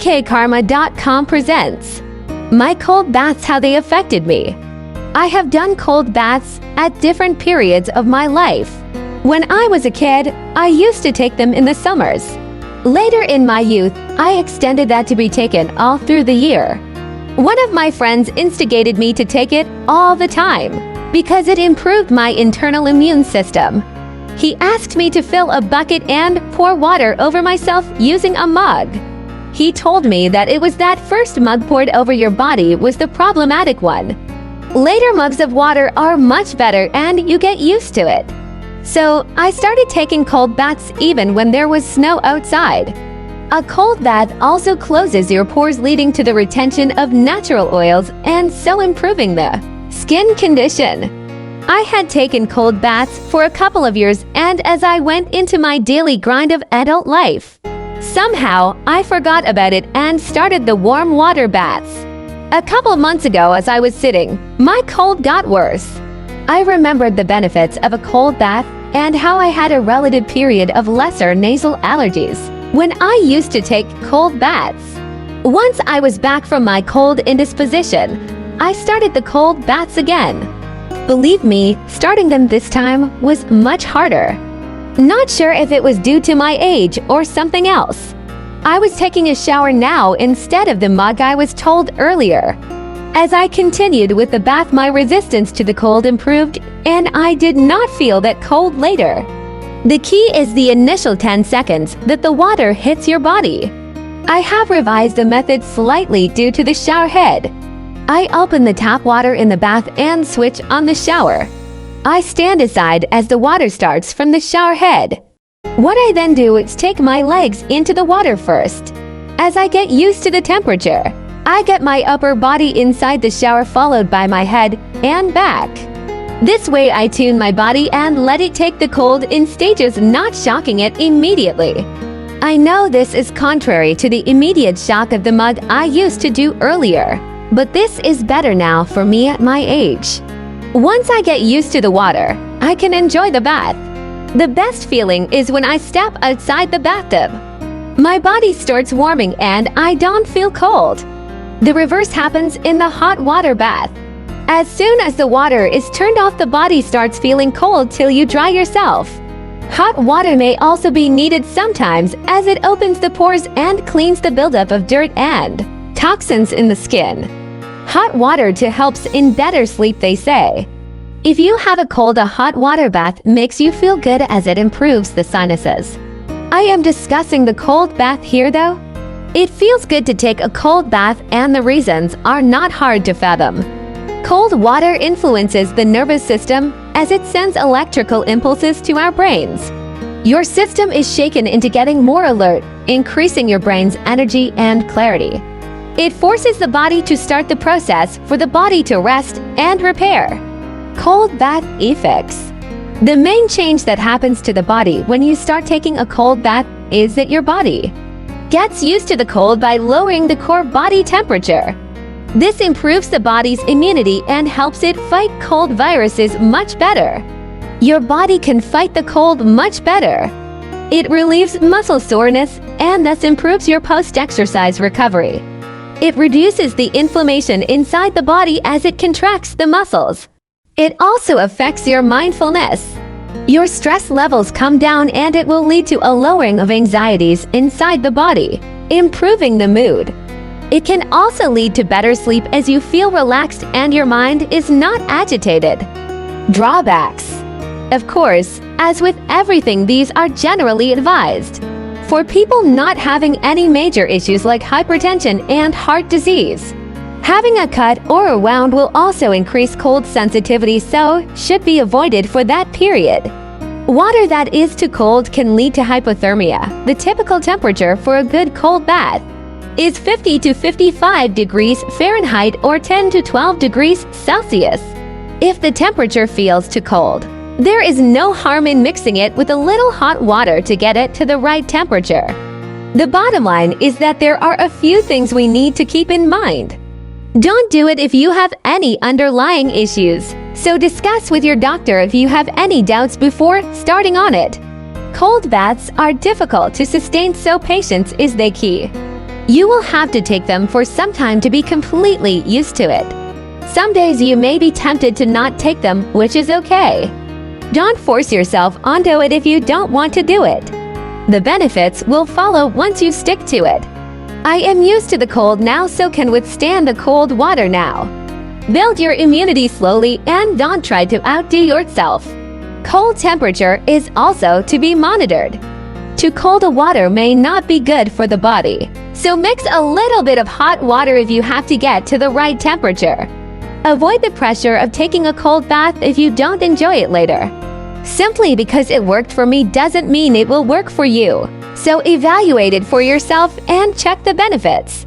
okkarma.com presents my cold baths, how they affected me. I have done cold baths at different periods of my life. When I was a kid, I used to take them in the summers. Later in my youth, I extended that to be taken all through the year. One of my friends instigated me to take it all the time because it improved my internal immune system. He asked me to fill a bucket and pour water over myself using a mug. He told me that it was that first mug poured over your body was the problematic one. Later mugs of water are much better and you get used to it. So I started taking cold baths even when there was snow outside. A cold bath also closes your pores, leading to the retention of natural oils and so improving the skin condition. I had taken cold baths for a couple of years, and as I went into my daily grind of adult life, somehow I forgot about it and started the warm water baths. A couple months ago, as I was sitting, my cold got worse. I remembered the benefits of a cold bath and how I had a relative period of lesser nasal allergies when I used to take cold baths. Once I was back from my cold indisposition, I started the cold baths again. Believe me, starting them this time was much harder. Not sure if it was due to my age or something else. I was taking a shower now instead of the mug I was told earlier. As I continued with the bath, my resistance to the cold improved, and I did not feel that cold later. The key is the initial 10 seconds that the water hits your body. I have revised the method slightly due to the shower head. I open the tap water in the bath and switch on the shower. I stand aside as the water starts from the shower head. What I then do is take my legs into the water first. As I get used to the temperature, I get my upper body inside the shower, followed by my head and back. This way I tune my body and let it take the cold in stages, not shocking it immediately. I know this is contrary to the immediate shock of the mug I used to do earlier, but this is better now for me at my age. Once I get used to the water, I can enjoy the bath. The best feeling is when I step outside the bathtub. My body starts warming and I don't feel cold. The reverse happens in the hot water bath. As soon as the water is turned off, the body starts feeling cold till you dry yourself. Hot water may also be needed sometimes, as it opens the pores and cleans the buildup of dirt and toxins in the skin. Hot water helps in better sleep, they say. If you have a cold, a hot water bath makes you feel good as it improves the sinuses. I am discussing the cold bath here though. It feels good to take a cold bath, and the reasons are not hard to fathom. Cold water influences the nervous system as it sends electrical impulses to our brains. Your system is shaken into getting more alert, increasing your brain's energy and clarity. It forces the body to start the process for the body to rest and repair. Cold bath effects. The main change that happens to the body when you start taking a cold bath is that your body gets used to the cold by lowering the core body temperature. This improves the body's immunity and helps it fight cold viruses much better. Your body can fight the cold much better. It relieves muscle soreness and thus improves your post-exercise recovery. It reduces the inflammation inside the body as it contracts the muscles. It also affects your mindfulness. Your stress levels come down, and it will lead to a lowering of anxieties inside the body, improving the mood. It can also lead to better sleep as you feel relaxed and your mind is not agitated. Drawbacks. Of course, as with everything, these are generally advised for people not having any major issues like hypertension and heart disease. Having a cut or a wound will also increase cold sensitivity, so should be avoided for that period. Water that is too cold can lead to hypothermia. The typical temperature for a good cold bath is 50 to 55 degrees Fahrenheit or 10 to 12 degrees Celsius. If the temperature feels too cold, there is no harm in mixing it with a little hot water to get it to the right temperature. The bottom line is that there are a few things we need to keep in mind. Don't do it if you have any underlying issues, so discuss with your doctor if you have any doubts before starting on it. Cold baths are difficult to sustain, so patience is the key. You will have to take them for some time to be completely used to it. Some days you may be tempted to not take them, which is okay. Don't force yourself onto it if you don't want to do it. The benefits will follow once you stick to it. I am used to the cold now, so can withstand the cold water now. Build your immunity slowly and don't try to outdo yourself. Cold temperature is also to be monitored. Too cold water may not be good for the body, so mix a little bit of hot water if you have to get to the right temperature. Avoid the pressure of taking a cold bath if you don't enjoy it later. Simply because it worked for me doesn't mean it will work for you, so evaluate it for yourself and check the benefits.